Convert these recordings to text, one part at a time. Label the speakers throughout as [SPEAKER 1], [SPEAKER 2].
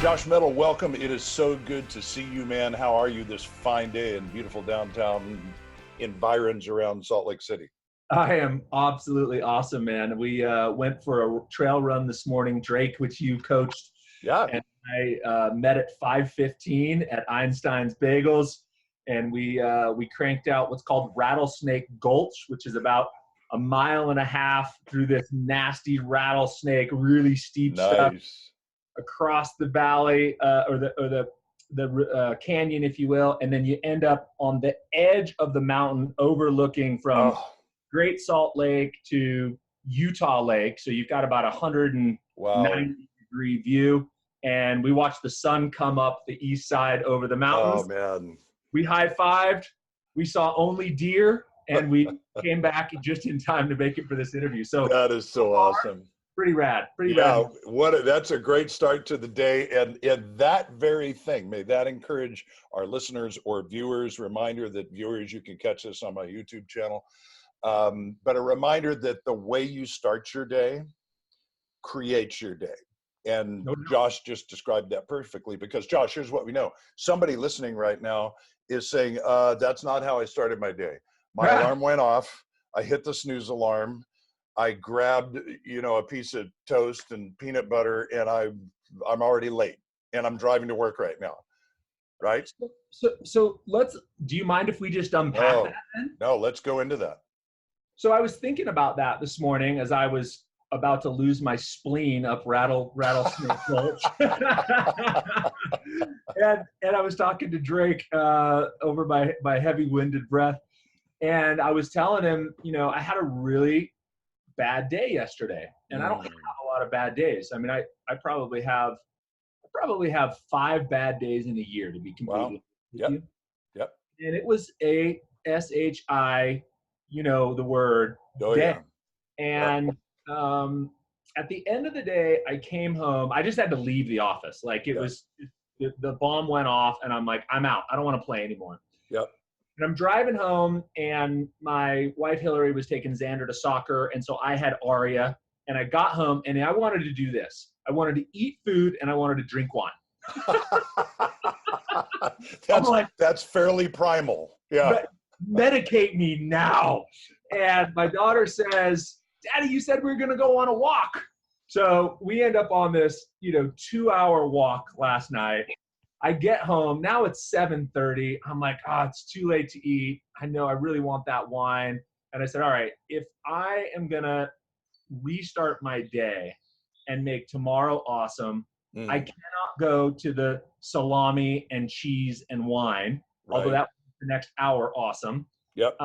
[SPEAKER 1] Josh Mettle, welcome. It is so good to see you, man. How are you this fine day in beautiful downtown environs around Salt Lake City?
[SPEAKER 2] I am absolutely awesome, man. We went for a trail run this morning, Drake, which you coached.
[SPEAKER 1] Yeah.
[SPEAKER 2] And I met at 5:15 at Einstein's Bagels, and we cranked out what's called Rattlesnake Gulch, which is about a mile and a half through this nasty rattlesnake, really steep stuff across the valley or the canyon, if you will, and then you end up on the edge of the mountain, overlooking from Great Salt Lake to Utah Lake. So you've got about 190-degree view. And we watched the sun come up the east side over the mountains.
[SPEAKER 1] Oh, man.
[SPEAKER 2] We high-fived. We saw only deer, and we came back just in time to make it for this interview. So
[SPEAKER 1] that is so awesome.
[SPEAKER 2] Pretty rad. Pretty
[SPEAKER 1] rad.
[SPEAKER 2] Yeah,
[SPEAKER 1] that's a great start to the day. And that very thing, may that encourage our listeners or viewers. Reminder that viewers, you can catch this on my YouTube channel. But a reminder that the way you start your day creates your day. And Josh just described that perfectly, because Josh, here's what we know. Somebody listening right now is saying, that's not how I started my day. My alarm went off. I hit the snooze alarm. I grabbed, a piece of toast and peanut butter, and I'm already late, and I'm driving to work right now. Right?
[SPEAKER 2] So do you mind if we just unpack that then?
[SPEAKER 1] No, let's go into that.
[SPEAKER 2] So I was thinking about that this morning as I was about to lose my spleen up Rattlesnake Gulch. and I was talking to Drake over my heavy-winded breath. And I was telling him, I had a really bad day yesterday. And I don't have a lot of bad days. I mean, I probably have 5 bad days in a year, to be completely honest with you.
[SPEAKER 1] Yep.
[SPEAKER 2] And it was a SHI, the word, day. And at the end of the day, I came home. I just had to leave the office. Like it was, the bomb went off, and I'm like, I'm out. I don't want to play anymore.
[SPEAKER 1] Yep.
[SPEAKER 2] And I'm driving home, and my wife Hillary was taking Xander to soccer, and so I had Aria. And I got home, and I wanted to do this. I wanted to eat food, and I wanted to drink wine.
[SPEAKER 1] That's fairly primal. Yeah.
[SPEAKER 2] Medicate me now. And my daughter says, Daddy, you said we were going to go on a walk. So we end up on this, 2-hour walk last night. I get home. Now it's 7:30. I'm like, it's too late to eat. I know I really want that wine. And I said, all right, if I am going to restart my day and make tomorrow awesome, I cannot go to the salami and cheese and wine, although that will make the next hour awesome.
[SPEAKER 1] Yep.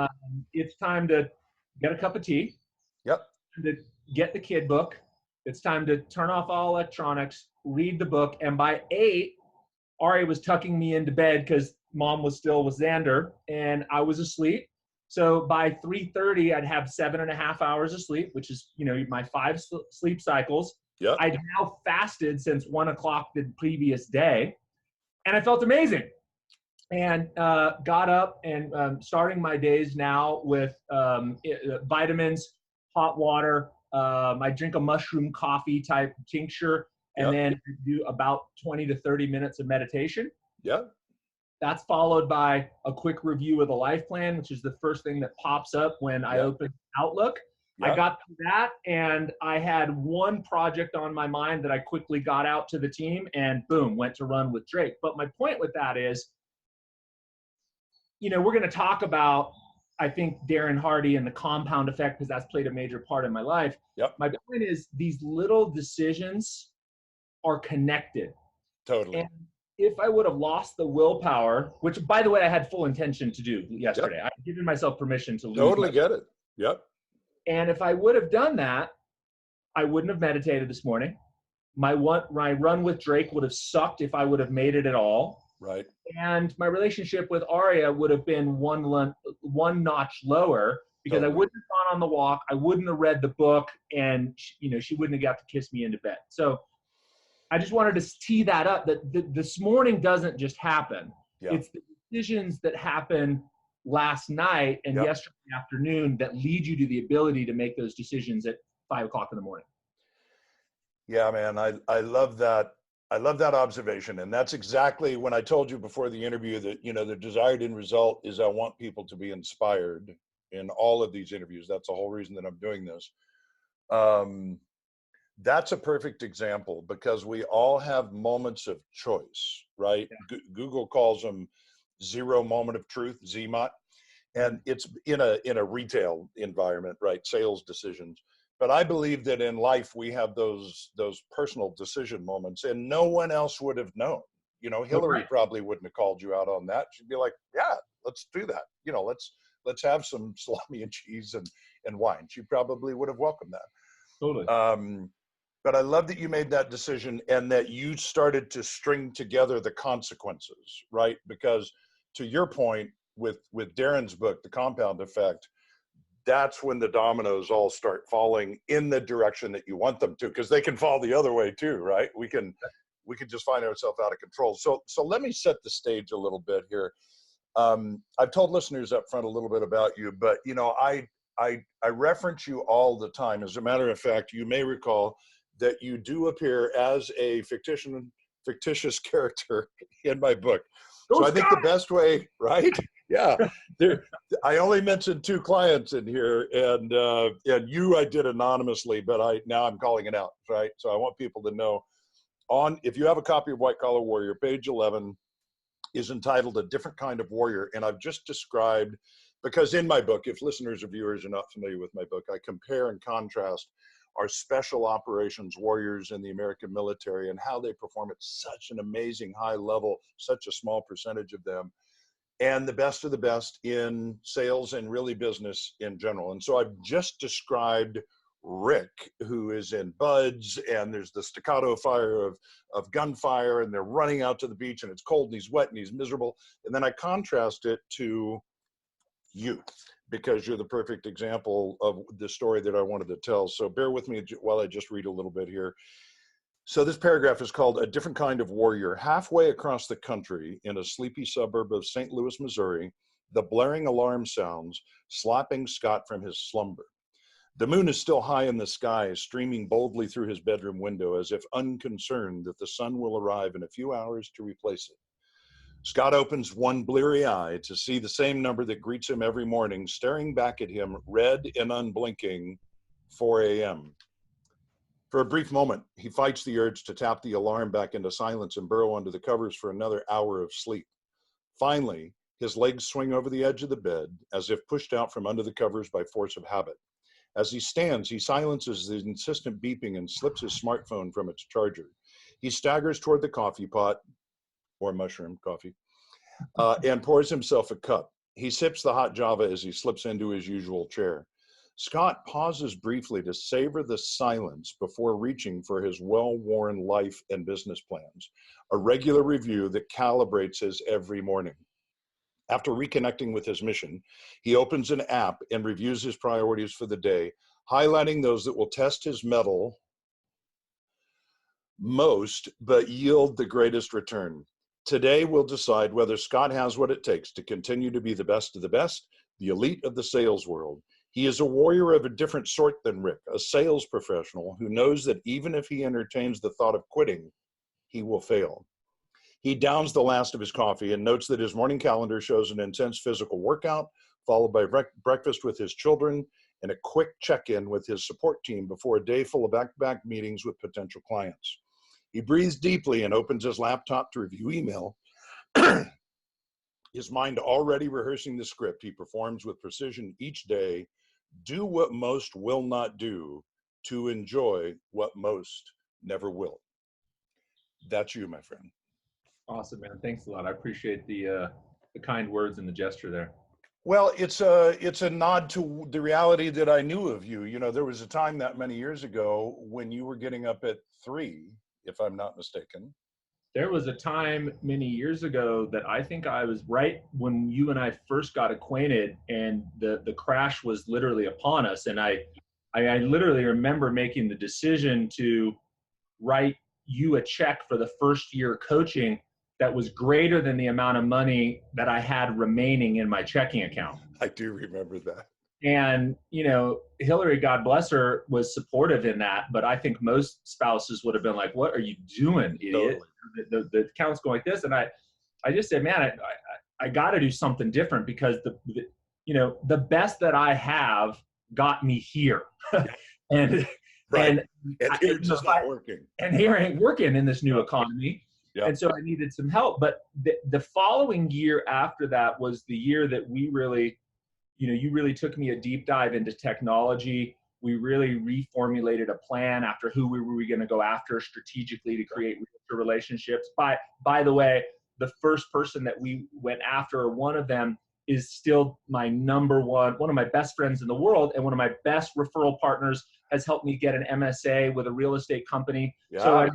[SPEAKER 2] It's time to get a cup of tea.
[SPEAKER 1] Yep.
[SPEAKER 2] To get the kid book. It's time to turn off all electronics, read the book. And by 8, Ari was tucking me into bed because Mom was still with Xander, and I was asleep. So by 3:30, I'd have 7.5 hours of sleep, which is, my 5 sleep cycles.
[SPEAKER 1] Yep.
[SPEAKER 2] I'd now fasted since 1 o'clock the previous day, and I felt amazing. And got up and starting my days now with vitamins, hot water. I drink a mushroom coffee type tincture, and then do about 20 to 30 minutes of meditation.
[SPEAKER 1] Yeah.
[SPEAKER 2] That's followed by a quick review of the life plan, which is the first thing that pops up when I open Outlook. I got through that, and I had one project on my mind that I quickly got out to the team, and boom, went to run with Drake. But my point with that is, we're going to talk about, I think, Darren Hardy and the compound effect, because that's played a major part in my life.
[SPEAKER 1] Yep.
[SPEAKER 2] My point is, these little decisions are connected.
[SPEAKER 1] Totally.
[SPEAKER 2] And if I would have lost the willpower, which, by the way, I had full intention to do yesterday. I've given myself permission to lose.
[SPEAKER 1] Totally get it. Yep.
[SPEAKER 2] And if I would have done that, I wouldn't have meditated this morning. My run with Drake would have sucked if I would have made it at all.
[SPEAKER 1] Right.
[SPEAKER 2] And my relationship with Aria would have been one notch lower, because I wouldn't have gone on the walk. I wouldn't have read the book, and she wouldn't have got to kiss me into bed. So I just wanted to tee that up, that this morning doesn't just happen. Yeah. It's the decisions that happen last night and yesterday afternoon that lead you to the ability to make those decisions at 5 o'clock in the morning.
[SPEAKER 1] Yeah, man, I love that. I love that observation. And that's exactly when I told you before the interview that, the desired end result is I want people to be inspired in all of these interviews. That's the whole reason that I'm doing this. That's a perfect example because we all have moments of choice, right?
[SPEAKER 2] Yeah.
[SPEAKER 1] Google calls them zero moment of truth, ZMOT. And it's in a retail environment, right? Sales decisions. But I believe that in life we have those personal decision moments, and no one else would have known. Hillary probably wouldn't have called you out on that. She'd be like, "Yeah, let's do that. Let's have some salami and cheese and wine." She probably would have welcomed that.
[SPEAKER 2] Totally.
[SPEAKER 1] But I love that you made that decision and that you started to string together the consequences, right? Because to your point with Darren's book, The Compound Effect, that's when the dominoes all start falling in the direction that you want them to, because they can fall the other way too, right? We can just find ourselves out of control. So let me set the stage a little bit here. I've told listeners up front a little bit about you, but I reference you all the time. As a matter of fact, you may recall that you do appear as a fictitious character in my book. So I think the best way, right? Yeah. I only mentioned 2 clients in here, and you I did anonymously, but now I'm calling it out, right? So I want people to know if you have a copy of White Collar Warrior, page 11 is entitled A Different Kind of Warrior. And I've just described, because in my book, if listeners or viewers are not familiar with my book, I compare and contrast our special operations warriors in the American military and how they perform at such an amazing high level, such a small percentage of them, and the best of the best in sales and really business in general. And so I've just described Rick, who is in buds, and there's the staccato fire of gunfire, and they're running out to the beach, and it's cold, and he's wet, and he's miserable. And then I contrast it to you, because you're the perfect example of the story that I wanted to tell. So bear with me while I just read a little bit here. So this paragraph is called A Different Kind of Warrior. Halfway across the country, in a sleepy suburb of St. Louis, Missouri, the blaring alarm sounds, slapping Scott from his slumber. The moon is still high in the sky, streaming boldly through his bedroom window, as if unconcerned that the sun will arrive in a few hours to replace it. Scott opens one bleary eye to see the same number that greets him every morning, staring back at him, red and unblinking, 4 a.m. For a brief moment, he fights the urge to tap the alarm back into silence and burrow under the covers for another hour of sleep. Finally, his legs swing over the edge of the bed, as if pushed out from under the covers by force of habit. As he stands, he silences the insistent beeping and slips his smartphone from its charger. He staggers toward the coffee pot, or mushroom coffee, and pours himself a cup. He sips the hot Java as he slips into his usual chair. Scott pauses briefly to savor the silence before reaching for his well-worn life and business plans, a regular review that calibrates his every morning. After reconnecting with his mission, he opens an app and reviews his priorities for the day, highlighting those that will test his mettle most but yield the greatest return. Today, we'll decide whether Scott has what it takes to continue to be the best of the best, the elite of the sales world. He is a warrior of a different sort than Rick, a sales professional who knows that even if he entertains the thought of quitting, he will fail. He downs the last of his coffee and notes that his morning calendar shows an intense physical workout, followed by breakfast with his children and a quick check-in with his support team before a day full of back-to-back meetings with potential clients. He breathes deeply and opens his laptop to review email. His mind already rehearsing the script he performs with precision each day. Do what most will not do to enjoy what most never will. That's you, my friend.
[SPEAKER 2] Awesome, man. Thanks a lot. I appreciate the kind words and the gesture there.
[SPEAKER 1] Well, it's a nod to the reality that I knew of you. You know, there was a time that many years ago when you were getting up at 3, if I'm not mistaken.
[SPEAKER 2] There was a time many years ago that I think I was right when you and I first got acquainted, and the crash was literally upon us. And I literally remember making the decision to write you a check for the first year coaching that was greater than the amount of money that I had remaining in my checking account.
[SPEAKER 1] I do remember that.
[SPEAKER 2] And, you know, Hillary, God bless her, was supportive in that. But I think most spouses would have been like, what are you doing, idiot?
[SPEAKER 1] Totally.
[SPEAKER 2] The account's going like this. And I just said, man, I got to do something different because you know, the best that I have got me here. and
[SPEAKER 1] Right. And
[SPEAKER 2] I,
[SPEAKER 1] it's just not working.
[SPEAKER 2] And here I ain't working in this new economy.
[SPEAKER 1] Yeah.
[SPEAKER 2] And so I needed some help. But the following year after that was the year that we really, you know, you really took me a deep dive into technology. We really reformulated a plan after who we were going to go after strategically to create relationships. By the way, the first person that we went after, one of them is still my number one of my best friends in the world, and one of my best referral partners, has helped me get an MSA with a real estate company.
[SPEAKER 1] Yeah.
[SPEAKER 2] So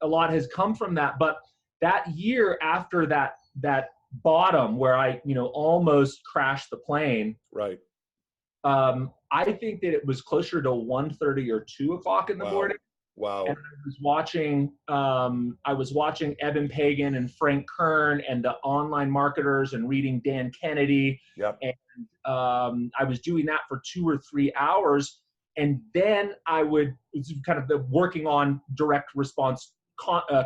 [SPEAKER 2] a lot has come from that. But that year after that bottom where I, you know, almost crashed the plane.
[SPEAKER 1] Right.
[SPEAKER 2] I think that it was closer to 1:30 or 2 o'clock in the morning.
[SPEAKER 1] Wow.
[SPEAKER 2] And I was watching Eben Pagan and Frank Kern and the online marketers and reading Dan Kennedy.
[SPEAKER 1] Yep.
[SPEAKER 2] And I was doing that for 2 or 3 hours. And then I would kind of the working on direct response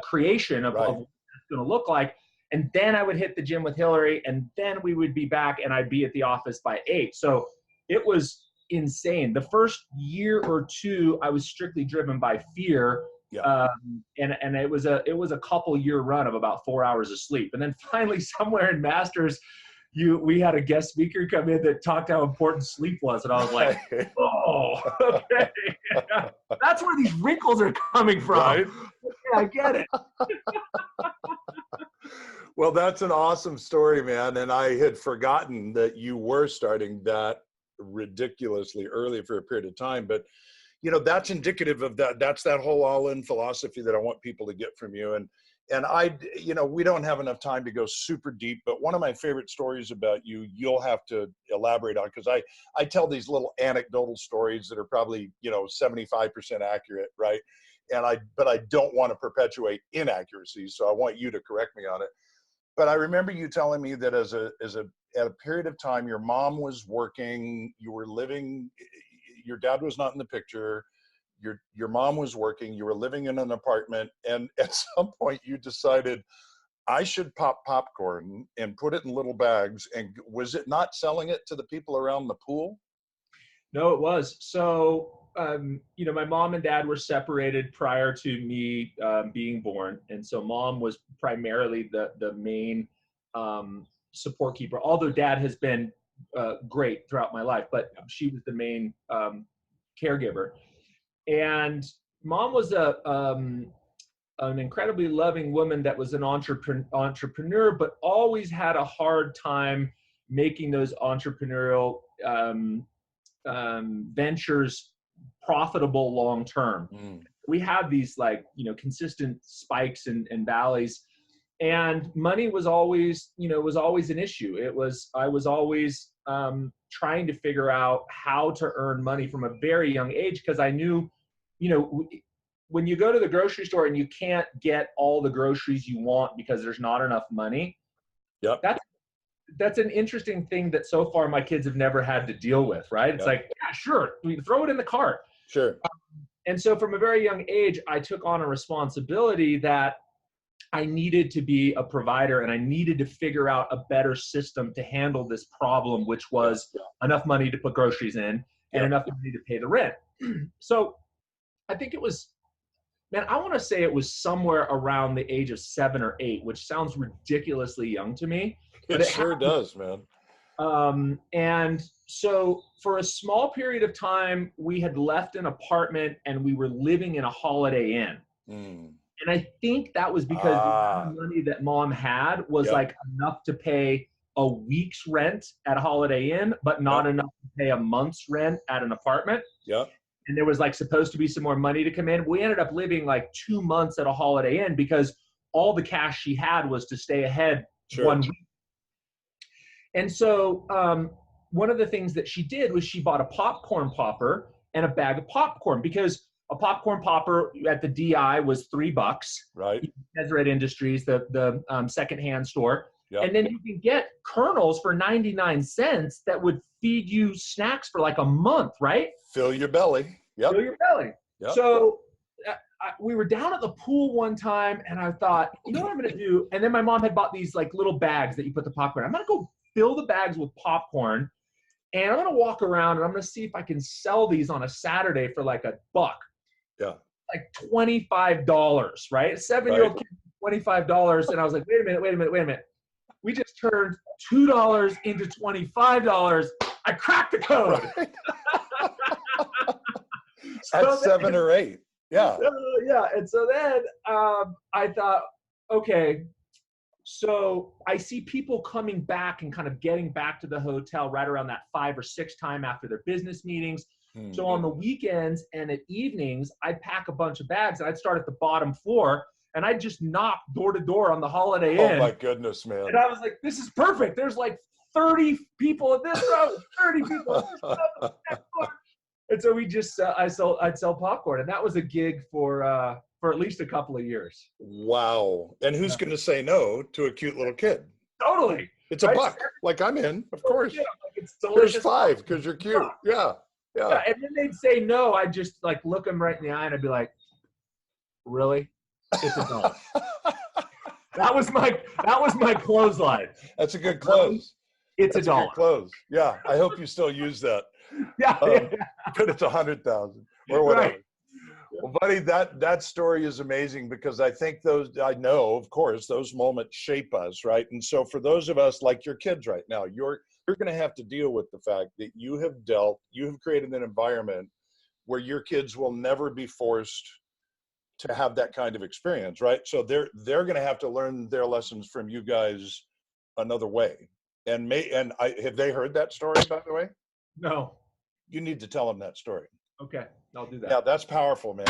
[SPEAKER 2] creation of what it's going to look like. And then I would hit the gym with Hillary, and then we would be back, and I'd be at the office by 8. So it was insane. The first year or two, I was strictly driven by fear.
[SPEAKER 1] Yeah.
[SPEAKER 2] And it was a couple year run of about 4 hours of sleep. And then finally somewhere in Masters, we had a guest speaker come in that talked how important sleep was. And I was like, oh, okay. That's where these wrinkles are coming from.
[SPEAKER 1] Right?
[SPEAKER 2] Yeah, I get it.
[SPEAKER 1] Well, that's an awesome story, man. And I had forgotten that you were starting that ridiculously early for a period of time. But, you know, that's indicative of that. That's that whole all-in philosophy that I want people to get from you. And you know, we don't have enough time to go super deep, but one of my favorite stories about you, you'll have to elaborate on, because I tell these little anecdotal stories that are probably, you know, 75% accurate, right? But I don't want to perpetuate inaccuracies, so I want you to correct me on it. But I remember you telling me that at a period of time, your mom was working, you were living, your dad was not in the picture, your mom was working, you were living in an apartment, and at some point you decided, I should pop popcorn and put it in little bags. And was it not selling it to the people around the pool?
[SPEAKER 2] No, it was. So, you know, my mom and dad were separated prior to me being born. And so mom was primarily the main support keeper, although dad has been great throughout my life, but she was the main caregiver. And mom was an incredibly loving woman that was an entrepreneur, but always had a hard time making those entrepreneurial ventures profitable long term. We have these, like, you know, consistent spikes and valleys, and money was always, you know, an issue. I was always trying to figure out how to earn money from a very young age, because I knew, you know, when you go to the grocery store and you can't get all the groceries you want because there's not enough money.
[SPEAKER 1] Yep.
[SPEAKER 2] That's an interesting thing that so far my kids have never had to deal with, right? It's like, yeah, sure, we throw it in the cart.
[SPEAKER 1] Sure.
[SPEAKER 2] And so from a very young age, I took on a responsibility that I needed to be a provider, and I needed to figure out a better system to handle this problem, which was enough money to put groceries in and enough money to pay the rent. So I think it was, man, I want to say it was somewhere around the age of 7 or 8, which sounds ridiculously young to me. But
[SPEAKER 1] it sure does, man.
[SPEAKER 2] And so for a small period of time, we had left an apartment and we were living in a Holiday Inn. And I think that was because the money that mom had was like enough to pay a week's rent at a Holiday Inn, but not enough to pay a month's rent at an apartment.
[SPEAKER 1] Yeah. And
[SPEAKER 2] there was like supposed to be some more money to come in. We ended up living like 2 months at a Holiday Inn because all the cash she had was to stay ahead 1 week. And so one of the things that she did was she bought a popcorn popper and a bag of popcorn, because a popcorn popper at the DI was $3.
[SPEAKER 1] Right.
[SPEAKER 2] Deseret Industries, the secondhand store.
[SPEAKER 1] Yep.
[SPEAKER 2] And then you can get kernels for 99 cents that would feed you snacks for like a month, right?
[SPEAKER 1] Fill your belly. Yep.
[SPEAKER 2] Fill your belly.
[SPEAKER 1] Yep.
[SPEAKER 2] So we were down at the pool one time, and I thought, you know what I'm going to do? And then my mom had bought these like little bags that you put the popcorn. I'm going to go fill the bags with popcorn, and I'm going to walk around, and I'm going to see if I can sell these on a Saturday for like $1.
[SPEAKER 1] Yeah.
[SPEAKER 2] Like $25, right? A 7-year-old kid, $25. And I was like, wait a minute. We just turned $2 into $25. I cracked the code.
[SPEAKER 1] At 7 or 8. Yeah.
[SPEAKER 2] Yeah. And so then I thought, okay, so I see people coming back and kind of getting back to the hotel right around that 5 or 6 time after their business meetings.
[SPEAKER 1] Mm-hmm.
[SPEAKER 2] So on the weekends and at evenings, I'd pack a bunch of bags and I'd start at the bottom floor and I'd just knock door to door on the Holiday Inn.
[SPEAKER 1] Oh my goodness, man.
[SPEAKER 2] And I was like, this is perfect. There's like 30 people at this row, 30 people at this row. And so we just, I'd sell popcorn. And that was a gig for at least a couple of years.
[SPEAKER 1] Wow. And who's going to say no to a cute little kid?
[SPEAKER 2] Totally.
[SPEAKER 1] It's a buck. Like I'm in, of course.
[SPEAKER 2] Yeah, like it's delicious.
[SPEAKER 1] There's 5 because you're cute. Yeah.
[SPEAKER 2] Yeah. And then they'd say no. I'd just like look them right in the eye and I'd be like, really? It's a no. That was my clothesline.
[SPEAKER 1] That's a good close.
[SPEAKER 2] It's
[SPEAKER 1] That's
[SPEAKER 2] $1.
[SPEAKER 1] Good close. Yeah. I hope you still use that.
[SPEAKER 2] Yeah.
[SPEAKER 1] But it's 100,000 or whatever.
[SPEAKER 2] Right.
[SPEAKER 1] Well, buddy, that story is amazing because I think I know, of course, those moments shape us, right? And so for those of us like your kids right now, you're going to have to deal with the fact that you have created an environment where your kids will never be forced to have that kind of experience, right? So they're going to have to learn their lessons from you guys another way. And have they heard that story, by the way?
[SPEAKER 2] No.
[SPEAKER 1] You need to tell them that story.
[SPEAKER 2] Okay, I'll do that.
[SPEAKER 1] Yeah, that's powerful, man.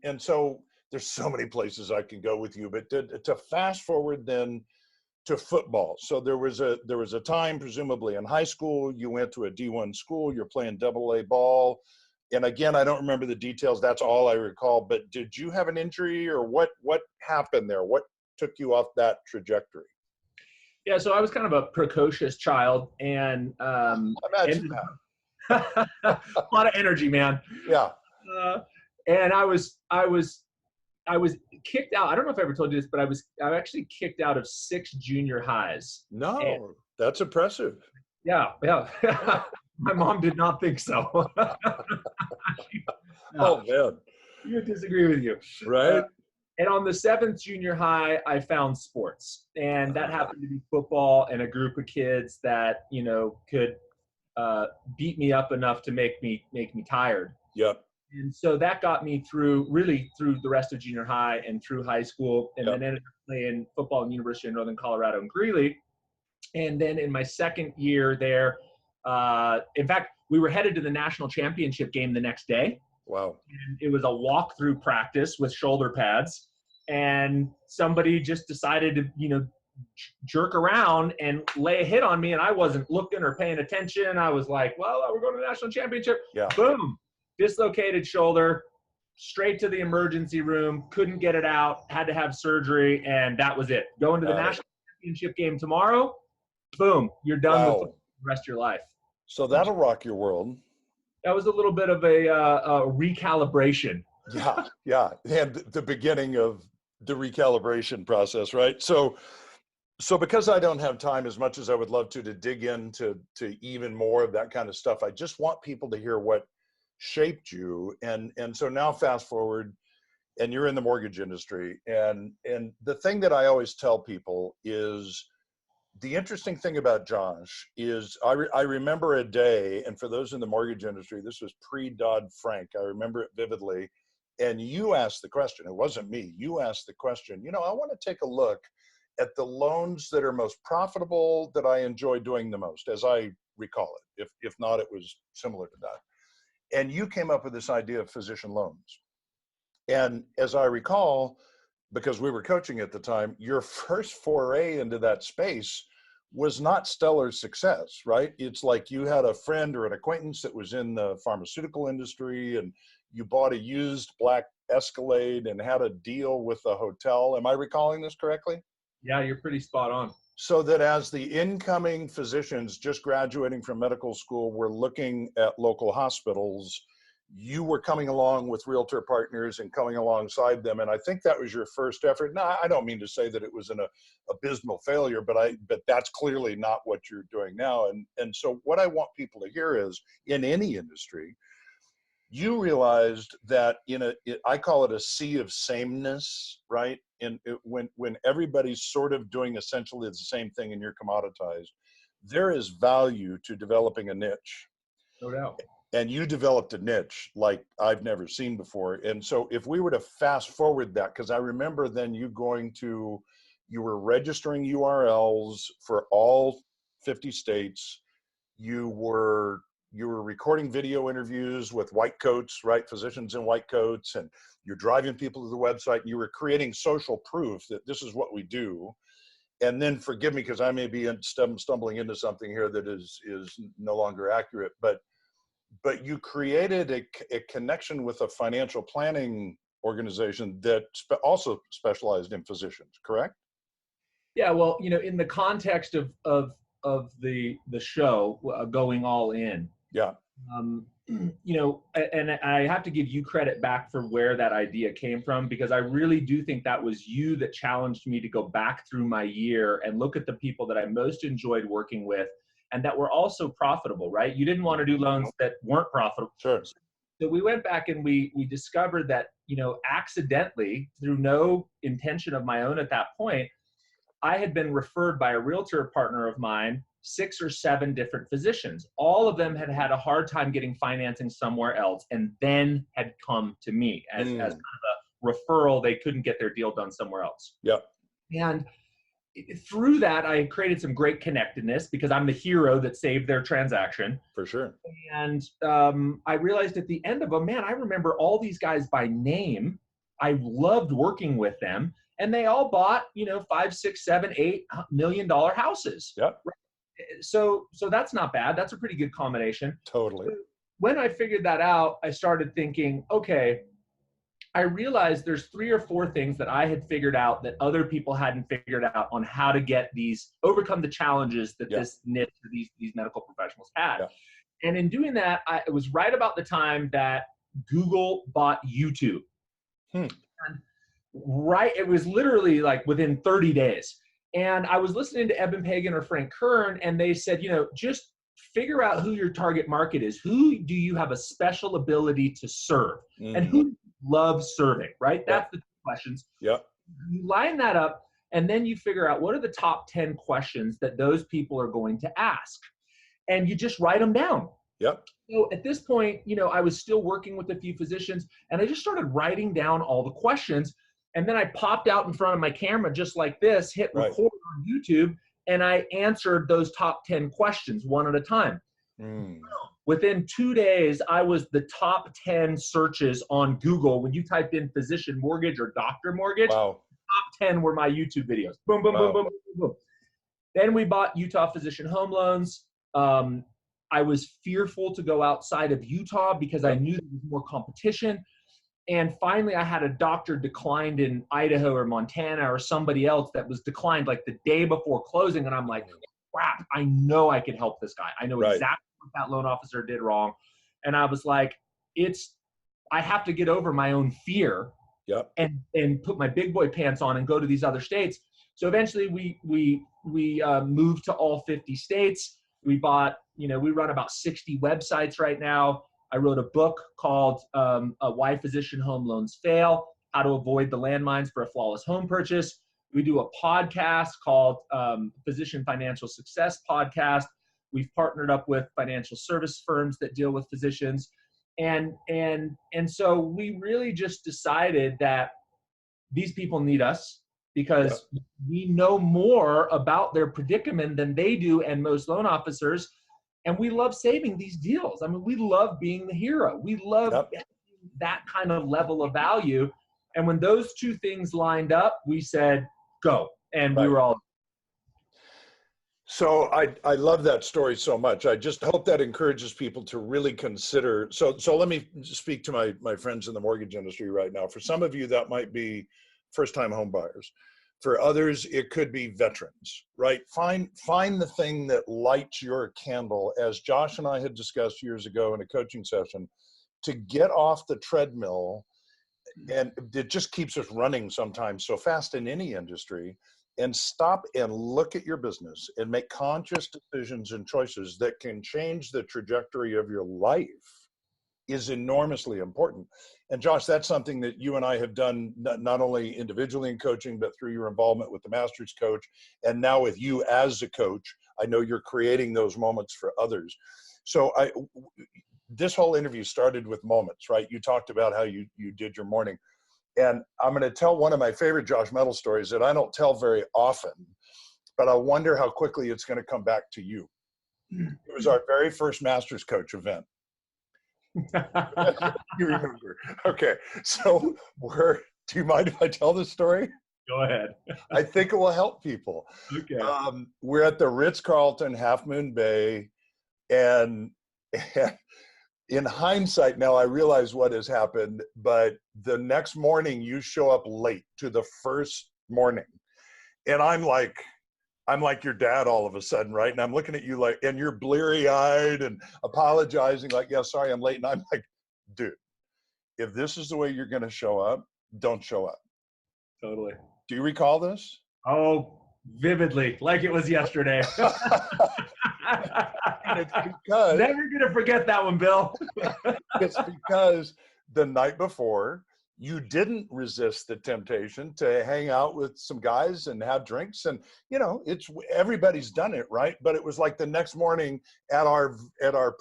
[SPEAKER 1] And so there's so many places I can go with you, but to fast forward then to football. So there was a time, presumably in high school, you went to a D1 school, you're playing AA ball. And again, I don't remember the details. That's all I recall. But did you have an injury or what happened there? What took you off that trajectory?
[SPEAKER 2] Yeah, so I was kind of a precocious child and
[SPEAKER 1] imagine that.
[SPEAKER 2] a lot of energy, man.
[SPEAKER 1] Yeah.
[SPEAKER 2] And I was kicked out. I don't know if I ever told you this, but I was actually kicked out of 6 junior highs.
[SPEAKER 1] No, that's impressive.
[SPEAKER 2] Yeah. My mom did not think so.
[SPEAKER 1] Oh man,
[SPEAKER 2] she would disagree with you,
[SPEAKER 1] right?
[SPEAKER 2] And on the 7th junior high, I found sports, and that happened to be football and a group of kids that could beat me up enough to make me tired.
[SPEAKER 1] Yep.
[SPEAKER 2] And so that got me through the rest of junior high and through high school, and then ended up playing football in University of Northern Colorado in Greeley. And then in my second year there, in fact, we were headed to the national championship game the next day.
[SPEAKER 1] Wow.
[SPEAKER 2] And it was a walkthrough practice with shoulder pads, and somebody just decided to, jerk around and lay a hit on me, and I wasn't looking or paying attention. I was like, well, we're going to the national championship.
[SPEAKER 1] Yeah.
[SPEAKER 2] Boom. Dislocated shoulder, straight to the emergency room, couldn't get it out, had to have surgery, and that was it. Going to the national championship game tomorrow, boom, you're done with the rest of your life.
[SPEAKER 1] So that'll rock your world.
[SPEAKER 2] That was a little bit of a recalibration.
[SPEAKER 1] Yeah. And the beginning of the recalibration process, right? So because I don't have time as much as I would love to dig into even more of that kind of stuff, I just want people to hear what shaped you. And so now fast forward, and you're in the mortgage industry. And the thing that I always tell people is, the interesting thing about Josh is I remember a day, and for those in the mortgage industry, this was pre-Dodd-Frank. I remember it vividly. And you asked the question, it wasn't me, you asked the question, I want to take a look at the loans that are most profitable, that I enjoy doing the most, as I recall it. If not, it was similar to that. And you came up with this idea of physician loans. And as I recall, because we were coaching at the time, your first foray into that space was not stellar success, right? It's like you had a friend or an acquaintance that was in the pharmaceutical industry, and you bought a used black Escalade and had a deal with a hotel. Am I recalling this correctly?
[SPEAKER 2] Yeah, you're pretty spot on.
[SPEAKER 1] So that as the incoming physicians just graduating from medical school were looking at local hospitals, you were coming along with realtor partners and coming alongside them. And I think that was your first effort. Now, I don't mean to say that it was an abysmal failure, but that's clearly not what you're doing now. And so what I want people to hear is, in any industry, you realized that I call it a sea of sameness, right? When everybody's sort of doing essentially the same thing and you're commoditized, there is value to developing a niche.
[SPEAKER 2] No doubt.
[SPEAKER 1] And you developed a niche like I've never seen before. And so if we were to fast forward that, because I remember then you were registering URLs for all 50 states. You were recording video interviews with white coats, right? Physicians in white coats, and you're driving people to the website. You were creating social proof that this is what we do. And then forgive me, because I may be stumbling into something here that is no longer accurate, but you created a connection with a financial planning organization that also specialized in physicians, correct?
[SPEAKER 2] Yeah, well, in the context of the show, Going All In.
[SPEAKER 1] Yeah.
[SPEAKER 2] And I have to give you credit back for where that idea came from, because I really do think that was you that challenged me to go back through my year and look at the people that I most enjoyed working with and that were also profitable, right? You didn't want to do loans that weren't profitable.
[SPEAKER 1] Sure.
[SPEAKER 2] So we went back and we discovered that, accidentally, through no intention of my own at that point, I had been referred by a realtor partner of mine 6 or 7 different physicians. All of them had had a hard time getting financing somewhere else and then had come to me as kind of a referral. They couldn't get their deal done somewhere else.
[SPEAKER 1] Yeah.
[SPEAKER 2] And through that, I created some great connectedness because I'm the hero that saved their transaction.
[SPEAKER 1] For sure.
[SPEAKER 2] And I realized at the end of them, man, I remember all these guys by name. I loved working with them. And they all bought, $5, $6, $7, $8 million houses.
[SPEAKER 1] Yep.
[SPEAKER 2] So that's not bad. That's a pretty good combination.
[SPEAKER 1] Totally.
[SPEAKER 2] When I figured that out, I started thinking, okay, I realized there's 3 or 4 things that I had figured out that other people hadn't figured out on how to overcome the challenges that this niche, these medical professionals had. Yeah. And in doing that, it was right about the time that Google bought YouTube. And it was literally like within 30 days. And I was listening to Eben Pagan or Frank Kern, and they said, just figure out who your target market is. Who do you have a special ability to serve? And who loves serving, right? That's the 2 questions.
[SPEAKER 1] Yeah.
[SPEAKER 2] You line that up, and then you figure out what are the top 10 questions that those people are going to ask. And you just write them down.
[SPEAKER 1] Yep.
[SPEAKER 2] So at this point, I was still working with a few physicians, and I just started writing down all the questions. And then I popped out in front of my camera just like this, hit record on YouTube, and I answered those top 10 questions one at a time. Within 2 days, I was the top 10 searches on Google. When you typed in physician mortgage or doctor mortgage, top 10 were my YouTube videos. Boom, boom, boom, boom, boom, boom. Then we bought Utah Physician Home Loans. I was fearful to go outside of Utah because I knew there was more competition. And finally, I had a doctor declined in Idaho or Montana or somebody else that was declined like the day before closing. And I'm like, crap, I know I could help this guy. I know exactly what that loan officer did wrong. And I was like, I have to get over my own fear and put my big boy pants on and go to these other states. So eventually we moved to all 50 states. We bought, we run about 60 websites right now. I wrote a book called Why Physician Home Loans Fail, How to Avoid the Landmines for a Flawless Home Purchase. We do a podcast called Physician Financial Success Podcast. We've partnered up with financial service firms that deal with physicians. And so we really just decided that these people need us because we know more about their predicament than they do and most loan officers. And we love saving these deals. I mean, we love being the hero. We love that kind of level of value. And when those 2 things lined up, we said, go. And we were all.
[SPEAKER 1] So I love that story so much. I just hope that encourages people to really consider. So let me speak to my friends in the mortgage industry right now. For some of you, that might be first-time home buyers. For others, it could be veterans, right? Find the thing that lights your candle, as Josh and I had discussed years ago in a coaching session, to get off the treadmill. And it just keeps us running sometimes so fast in any industry, and stop and look at your business and make conscious decisions and choices that can change the trajectory of your life is enormously important. And Josh, that's something that you and I have done not only individually in coaching, but through your involvement with the Masters Coach, and now with you as a coach. I know you're creating those moments for others. So this whole interview started with moments, right? You talked about how you did your morning. And I'm going to tell one of my favorite Josh Mettle stories that I don't tell very often, but I wonder how quickly it's going to come back to you. It was our very first Masters Coach event. You remember? Okay. So do you mind if I tell this story?
[SPEAKER 2] Go ahead.
[SPEAKER 1] I think it will help people.
[SPEAKER 2] Okay.
[SPEAKER 1] We're at the Ritz-Carlton, Half Moon Bay, and in hindsight, now I realize what has happened, but the next morning you show up late to the first morning. And I'm like your dad all of a sudden, right? And I'm looking at you like, and you're bleary eyed and apologizing like, yeah, sorry, I'm late. And I'm like, dude, if this is the way you're going to show up, don't show up.
[SPEAKER 2] Totally.
[SPEAKER 1] Do you recall this?
[SPEAKER 2] Oh, vividly, like it was yesterday.
[SPEAKER 1] And it's because
[SPEAKER 2] never gonna forget that one, Bill.
[SPEAKER 1] It's because the night before you didn't resist the temptation to hang out with some guys and have drinks, and it's everybody's done it, right? But it was like the next morning at our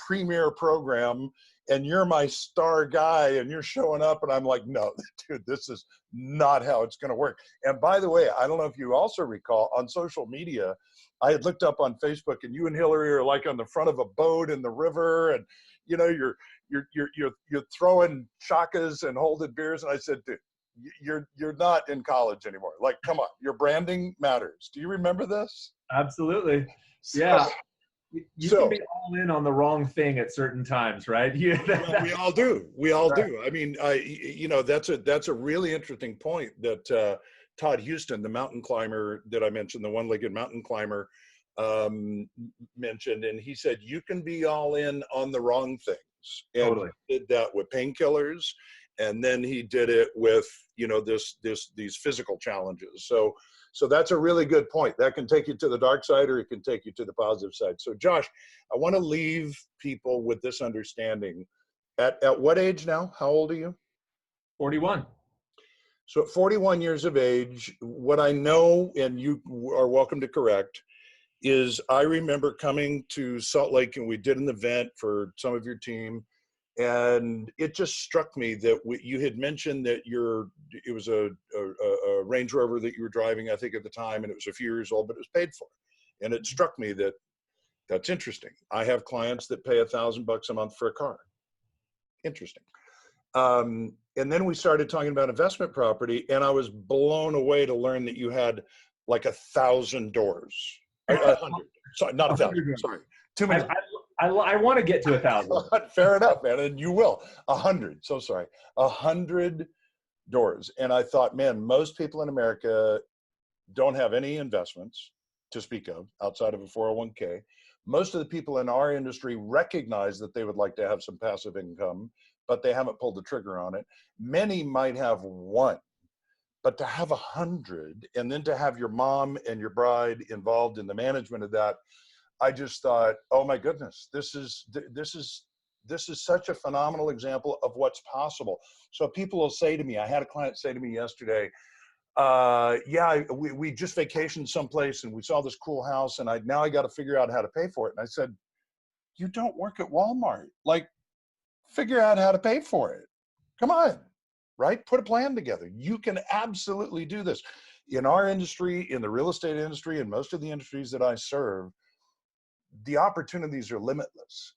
[SPEAKER 1] premier program, and you're my star guy, and you're showing up, and I'm like, no, dude, this is not how it's going to work. And by the way, I don't know if you also recall, on social media, I had looked up on Facebook, and you and Hillary are like on the front of a boat in the river, and you're throwing chakas and holding beers, and I said, dude, you're not in college anymore. Like, come on, your branding matters. Do you remember this?
[SPEAKER 2] Absolutely. Yeah. You can be all in on the wrong thing at certain times, right?
[SPEAKER 1] Well, we all do. We all do. I mean, that's a really interesting point that Todd Houston, the mountain climber that I mentioned, the one-legged mountain climber, mentioned, and he said you can be all in on the wrong things. And
[SPEAKER 2] totally.
[SPEAKER 1] He did that with painkillers, and then he did it with these physical challenges. So that's a really good point. That can take you to the dark side, or it can take you to the positive side. So Josh, I want to leave people with this understanding. At what age now? How old are you?
[SPEAKER 2] 41.
[SPEAKER 1] So at 41 years of age, what I know, and you are welcome to correct, is I remember coming to Salt Lake, and we did an event for some of your team. And it just struck me that you had mentioned that it was a Range Rover that you were driving, I think, at the time, and it was a few years old, but it was paid for. And it struck me that that's interesting. I have clients that pay $1,000 a month for a car. Interesting. And then we started talking about investment property, and I was blown away to learn that you had like 1,000 doors. 100. Sorry, not 1,000. Sorry, too many.
[SPEAKER 2] I want to get to 1,000.
[SPEAKER 1] Fair enough, man, and you will. 100. So sorry, 100 doors. And I thought, man, most people in America don't have any investments to speak of outside of a 401k. Most of the people in our industry recognize that they would like to have some passive income, but they haven't pulled the trigger on it. Many might have one, but to have 100, and then to have your mom and your bride involved in the management of that, I just thought, oh my goodness, this is such a phenomenal example of what's possible. So people will say to me, I had a client say to me yesterday, we just vacationed someplace and we saw this cool house, and now I got to figure out how to pay for it. And I said, you don't work at Walmart. Like, figure out how to pay for it. Come on, right? Put a plan together. You can absolutely do this. In our industry, in the real estate industry, and most of the industries that I serve, the opportunities are limitless.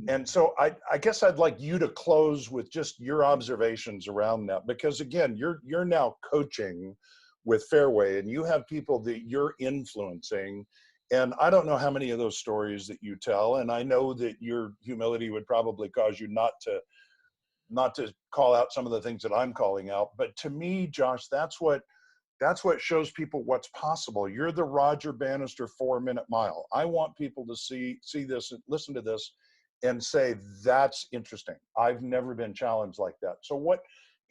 [SPEAKER 1] And so I guess I'd like you to close with just your observations around that, because again, you're now coaching with Fairway, and you have people that you're influencing. And I don't know how many of those stories that you tell, and I know that your humility would probably cause you not to call out some of the things that I'm calling out. But to me, Josh, that's what That's what shows people what's possible. You're the Roger Bannister 4-minute mile. I want people to see this and listen to this and say, that's interesting. I've never been challenged like that. So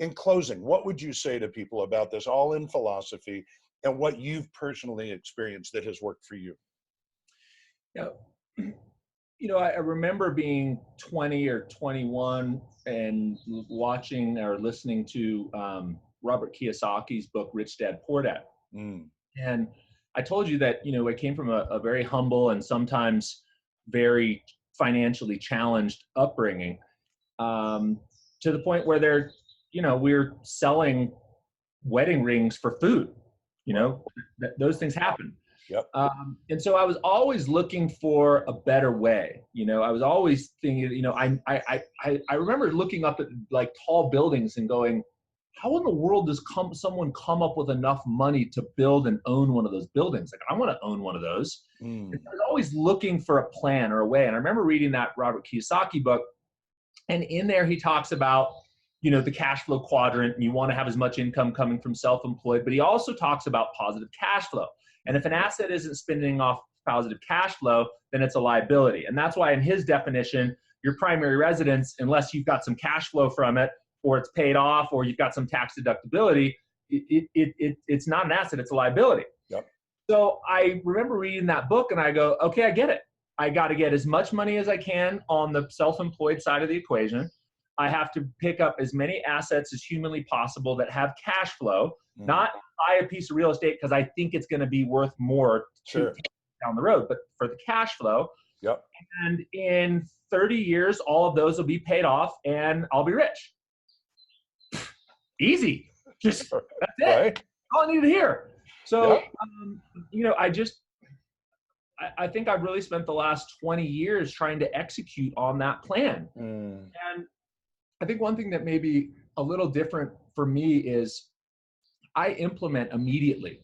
[SPEAKER 1] in closing, what would you say to people about this, all in philosophy, and what you've personally experienced that has worked for you?
[SPEAKER 2] Yeah. I remember being 20 or 21 and watching or listening to Robert Kiyosaki's book, Rich Dad, Poor Dad. And I told you that, I came from a very humble and sometimes very financially challenged upbringing, to the point where we're selling wedding rings for food. Those things happen.
[SPEAKER 1] Yep.
[SPEAKER 2] And so I was always looking for a better way. I was always thinking, I remember looking up at like tall buildings and going, how in the world does someone come up with enough money to build and own one of those buildings? Like, I want to own one of those. And I was always looking for a plan or a way. And I remember reading that Robert Kiyosaki book, and in there he talks about, the cash flow quadrant, and you want to have as much income coming from self-employed, but he also talks about positive cash flow. And if an asset isn't spinning off positive cash flow, then it's a liability. And that's why in his definition, your primary residence, unless you've got some cash flow from it, or it's paid off, or you've got some tax deductibility, it's not an asset, it's a liability.
[SPEAKER 1] Yep.
[SPEAKER 2] So I remember reading that book and I go, okay, I get it. I got to get as much money as I can on the self-employed side of the equation. I have to pick up as many assets as humanly possible that have cash flow, not buy a piece of real estate because I think it's going to be worth more down the road, but for the cash flow.
[SPEAKER 1] Yep.
[SPEAKER 2] And in 30 years, all of those will be paid off and I'll be rich. Easy. Just that's it.
[SPEAKER 1] Right.
[SPEAKER 2] All I need to hear. So, I think I've really spent the last 20 years trying to execute on that plan. And I think one thing that may be a little different for me is I implement immediately.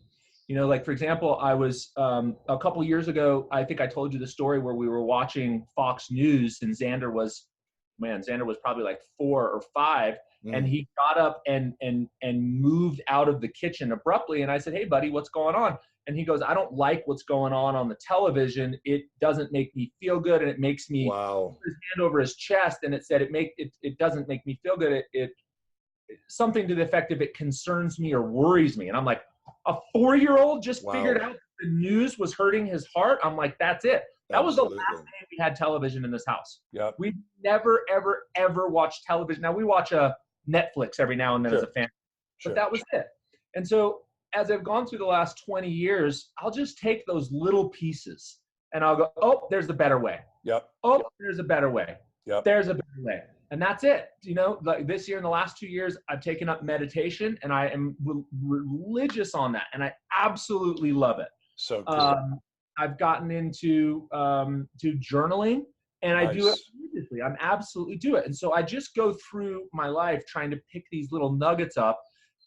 [SPEAKER 2] Like, for example, I was a couple years ago, I think I told you the story where we were watching Fox News and Xander was probably like 4 or 5. And he got up and moved out of the kitchen abruptly. And I said, hey, buddy, what's going on? And he goes, I don't like what's going on the television. It doesn't make me feel good. And it makes me put his hand over his chest. And it said, it doesn't make me feel good. It something to the effect of it concerns me or worries me. And I'm like, a 4-year-old just figured out the news was hurting his heart. I'm like, that's it. That was the last day we had television in this house.
[SPEAKER 1] Yep.
[SPEAKER 2] We never, ever, ever watched television. Now we watch Netflix every now and then as a family, but that was it. And so as I've gone through the last 20 years, I'll just take those little pieces and I'll go, oh, there's a better way.
[SPEAKER 1] Yep.
[SPEAKER 2] Oh, there's a better way.
[SPEAKER 1] Yep.
[SPEAKER 2] There's a better way. And that's it. Like this year, in the last 2 years, I've taken up meditation and I am religious on that. And I absolutely love it.
[SPEAKER 1] So cool.
[SPEAKER 2] I've gotten into to journaling and I do it religiously. I'm absolutely do it. And so I just go through my life trying to pick these little nuggets up.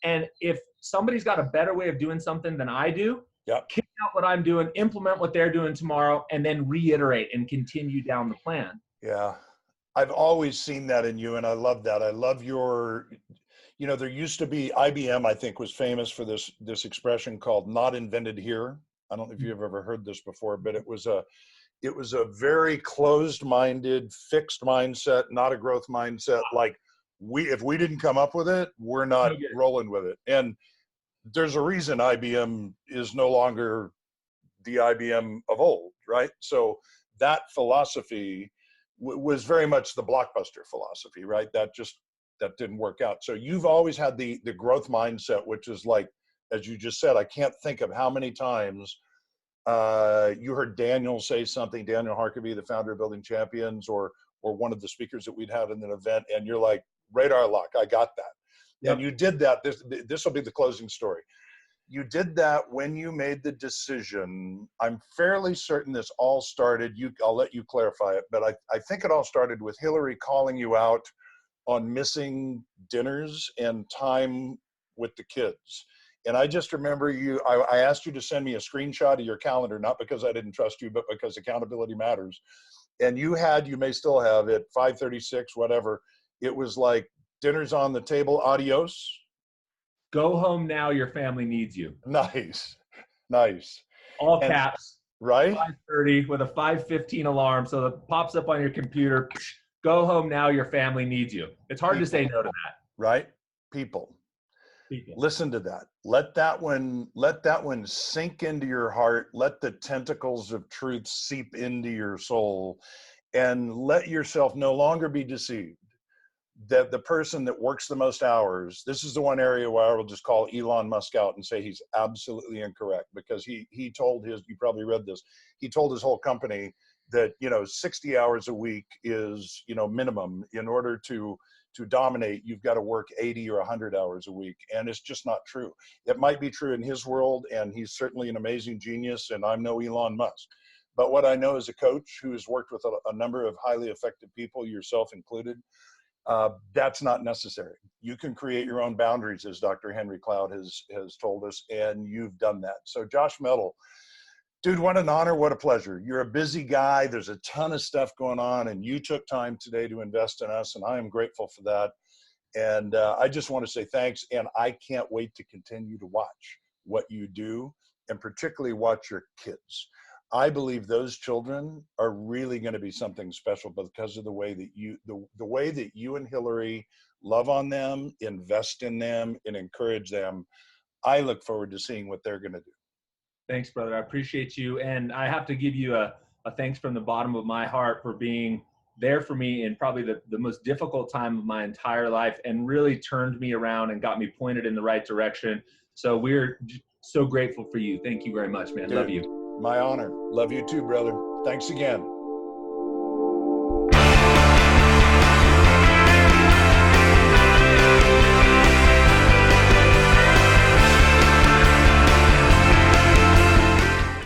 [SPEAKER 2] And if somebody's got a better way of doing something than I do, kick out what I'm doing, implement what they're doing tomorrow, and then reiterate and continue down the plan.
[SPEAKER 1] Yeah. I've always seen that in you, and I love that. I love your, there used to be, IBM, I think, was famous for this expression called "not invented here." I don't know if you've ever heard this before, but it was a very closed-minded, fixed mindset, not a growth mindset. Like if we didn't come up with it, we're not rolling with it. And there's a reason IBM is no longer the IBM of old, right? So that philosophy was very much the Blockbuster philosophy, right? That didn't work out. So you've always had the growth mindset, which is like, as you just said, I can't think of how many times you heard Daniel say something, Daniel Harkavy, the founder of Building Champions, or one of the speakers that we'd had in an event, and you're like, radar lock, I got that. Yep. And you did that. This will be the closing story. You did that when you made the decision. I'm fairly certain this all started, I'll let you clarify it, but I think it all started with Hillary calling you out on missing dinners and time with the kids. And I just remember I asked you to send me a screenshot of your calendar, not because I didn't trust you, but because accountability matters. And you may still have it, 5:36, whatever. It was like, dinner's on the table, adios.
[SPEAKER 2] Go home now, your family needs you.
[SPEAKER 1] Nice. Nice.
[SPEAKER 2] All
[SPEAKER 1] And
[SPEAKER 2] caps,
[SPEAKER 1] right?
[SPEAKER 2] 5:30 with a 5:15 alarm. So it pops up on your computer. Go home now, your family needs you. It's hard to say no to that.
[SPEAKER 1] Right? People. Listen to that. Let that one sink into your heart. Let the tentacles of truth seep into your soul, and let yourself no longer be deceived that the person that works the most hours, this is the one area where I will just call Elon Musk out and say he's absolutely incorrect, because he told his, you probably read this, he told his whole company that, 60 hours a week is, minimum. In order to dominate, you've got to work 80 or 100 hours a week. And it's just not true. It might be true in his world, and he's certainly an amazing genius, and I'm no Elon Musk. But what I know as a coach who has worked with a number of highly effective people, yourself included, that's not necessary. You can create your own boundaries, as Dr. Henry Cloud has told us, and you've done that. So Josh Mettle, dude, what an honor, what a pleasure. You're a busy guy. There's a ton of stuff going on, and you took time today to invest in us, and I am grateful for that. And I just want to say thanks, and I can't wait to continue to watch what you do, and particularly watch your kids. I believe those children are really going to be something special because of the way that the way that you and Hillary love on them, invest in them, and encourage them. I look forward to seeing what they're going to do.
[SPEAKER 2] Thanks, brother. I appreciate you. And I have to give you a thanks from the bottom of my heart for being there for me in probably the most difficult time of my entire life, and really turned me around and got me pointed in the right direction. So we're so grateful for you. Thank you very much, man.
[SPEAKER 1] Dude,
[SPEAKER 2] love you.
[SPEAKER 1] My honor. Love you too, brother. Thanks again.